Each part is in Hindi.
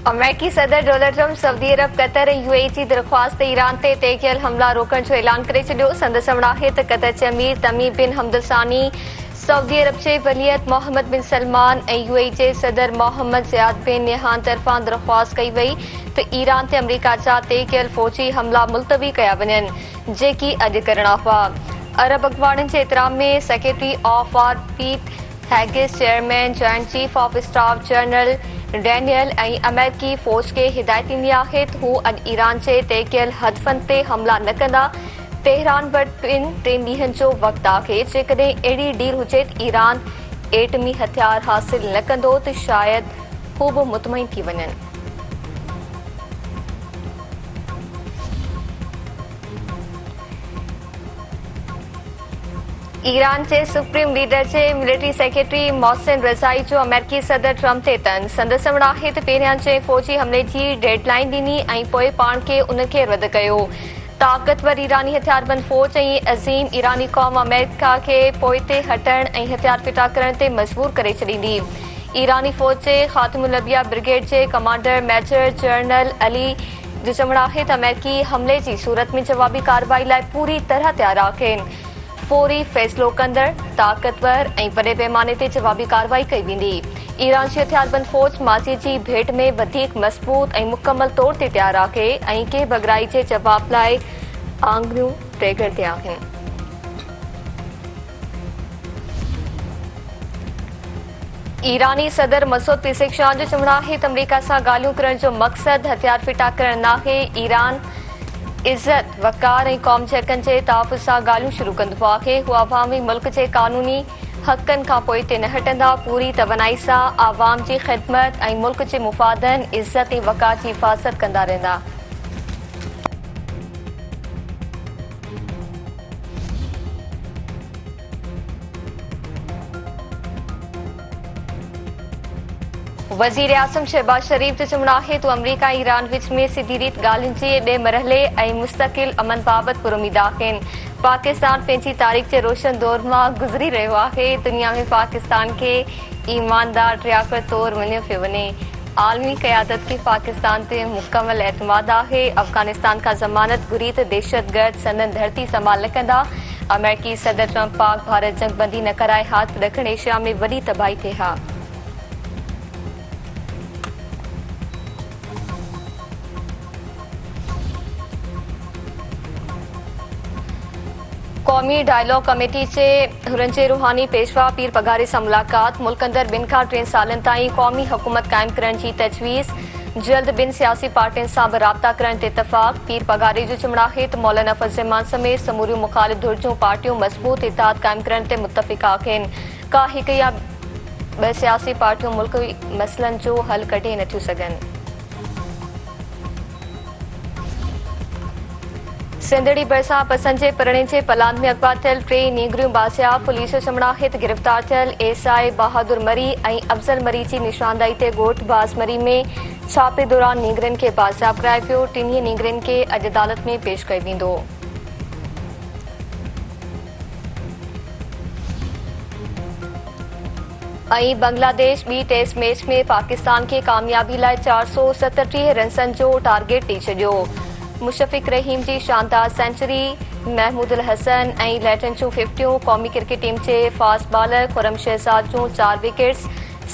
अमेरिकी सदर डोनाल्ड ट्रम्प सऊदी अरब, कतर ऐं यूएई जी दरख़्वास्त ते ईरान ते कयल हमला रोकण जो ऐलान करे छॾियो। संदसि आहे त कतर जे अमीर तमीम बिन हमद सानी, सऊदी अरब जे वलीअत मोहम्मद बिन सलमान ऐं यूएई जे सदर मोहम्मद ज़ियाद बिन नहान तरफ़ां दरख़्वास्त कई वई त ईरान ते अमरीका जा कयल फ़ौजी हमला मुलतवी कया वञनि, जेकी अॼु करणा हुआ। अरब अख़बारनि जे एतिराम में सेक्रेटरी ऑफ वार पीट Haggis, chairman joint chief of staff general Daniel ऐं अमेरिकी फ़ौज खे हिदायत ॾिनी आहे त हू अॼु ईरान जे कयल हदफ़नि ते हमला न कंदा। तेहरान वटि 3 ॾींहनि जो वक़्तु आहे। जेकॾहिं अहिड़ी डील हुजे त ईरान एटमी हथियार हासिल न कंदो त शायदि हू बि मुतमइन थी वञनि। ईरान जे सुप्रीम लीडर जे मिलिट्री सेक्रेटरी मोहसिन रज़ाई जो अमेरिकी सदर ट्रम्प ते तन। संदसि चवणु आहे त पहिरियां जे फ़ौजी हमले जी डेडलाइन ॾिनी ऐं पोइ पाण खे उन खे रद्द कयो। ताक़तवर ईरानी हथियारबंद फ़ौज ऐं अज़ीम ईरानी क़ौम अमेरिका खे पोइ ते हटण ऐं हथियार फिटा करण ते मजबूर करे छॾींदी। ईरानी फ़ौज जे ख़ात्मुल अंबिया ब्रिगेड जे कमांडर मेजर जनरल अली जो चवणु आहे त अमेरिकी हमले जी सूरत में जवाबी कार्रवाई लाइ पूरी तरह तयार आहिनि। फौरी फ़ैसिलो कंदड़, ताक़तवर ऐं वॾे पैमाने ते जवाबी कार्रवाई कई वेंदी। ईरान जी हथियारबंद फ़ौज माज़ी जी भेट में वधीक मज़बूत ऐं मुकमल तौर ते तयार आहे ऐं के बगराई जे जवाब लाइ आङुरियूं टेगड़ ते आहिनि। ईरानी सदर मसूद पेज़ेशकियान जो चवणु आहे त अमरीका सां ॻाल्हियूं करण जो मक़सदु हथियार फिटा करण नाहे। ईरान इज़त, वक़ार ऐं क़ौम जे हक़नि जे तहफ़्फ़ुज़ सां ॻाल्हियूं शुरू कंदो आहे। हू अवामी मुल्क जे क़ानूनी हक़नि खां पोइ ते न हटंदा। पूरी तवानाई सां आवाम जी ख़िदमत ऐं मुल्क जे मुफ़ादनि, इज़त ऐं वक़ार जी हिफ़ाज़त कंदा रहंदा। वज़ीर आज़म शहबाज शरीफ़ जो चवणु आहे त अमरीका ऐं ईरान विच में सिधी रीत ॻाल्हियुनि जे ॿिए मरहले ऐं मुस्तक़िल अमन बाबति पुरुमीद आहिनि। पाकिस्तान पंहिंजी तारीख़ जे रोशन दौर मां गुज़री रहियो आहे। दुनिया में पाकिस्तान खे ईमानदार रियासत तौरु मञियो पियो वञे। आलमी क़यादत खे पाकिस्तान ते मुकमल एतमाद आहे। अफ़गानिस्तान खां ज़मानत घुरी त दहशतगर्द संदन धरती संभाल न कंदा। अमेरिकी सदर ट्रम्प पाक भारत जंगबंदी न कराए हाथ ॾखण एशिया में वॾी तबाही थिए हा। क़ौमी डायलॉग कमेटी जे हुननि जे रूहानी पेशवा पीर पघारी सां मुलाक़ात। मुल्क अंदरि 2 खां 3 सालनि ताईं क़ौमी हुकूमत क़ाइमु करण जी तजवीज़। जल्द 2 सियासी पार्टियुनि सां बि राब्ता करण ते इतफ़ाक़। पीर पघारी जो चवणु आहे त मौलाना फज़ल रहमान समेत समूरियूं मुख़ालिफ़ धुर जूं पार्टियूं मज़बूत इतिहाद क़ाइमु करण ते मुतफ़िक़ आहिनि। का हिकु या 2 सियासी पार्टियूं मुल्की मसइलनि जो हल कढे नथियूं सघनि। सिंधड़ी भरिसां पसंद जे परणे जे पलान में अगवा थियल 3 नीगरियूं बाज़ियाब। पुलिस जो चवणु आहे त गिरफ़्तार थियल एसआई बहादुर मरी ऐं अफ़ज़ल मरी जी निशानदाही ते ॻोठ बाज़मरी में छापे दौरान नीगरियुनि खे बाज़ियाब कराए पियो। 3 नीगरियुनि खे अॼु अदालत में पेश कयो वेंदो। ऐं बांग्लादेश ॿी टेस्ट मैच में पाकिस्तान खे कामयाबी लाइ 437 रन्सनि जो टारगेट ॾेई छॾियो। मुशफ़िक़ रहीम जी शानदार सेंचुरी, महमूदुल हसन ऐं लैटन जूं 50। क़ौमी क्रिकेट टीम जे फास्ट बॉलर खुरम शहज़ाद जूं 4 विकेट्स,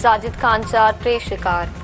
साजिद खान जा 3 शिकार।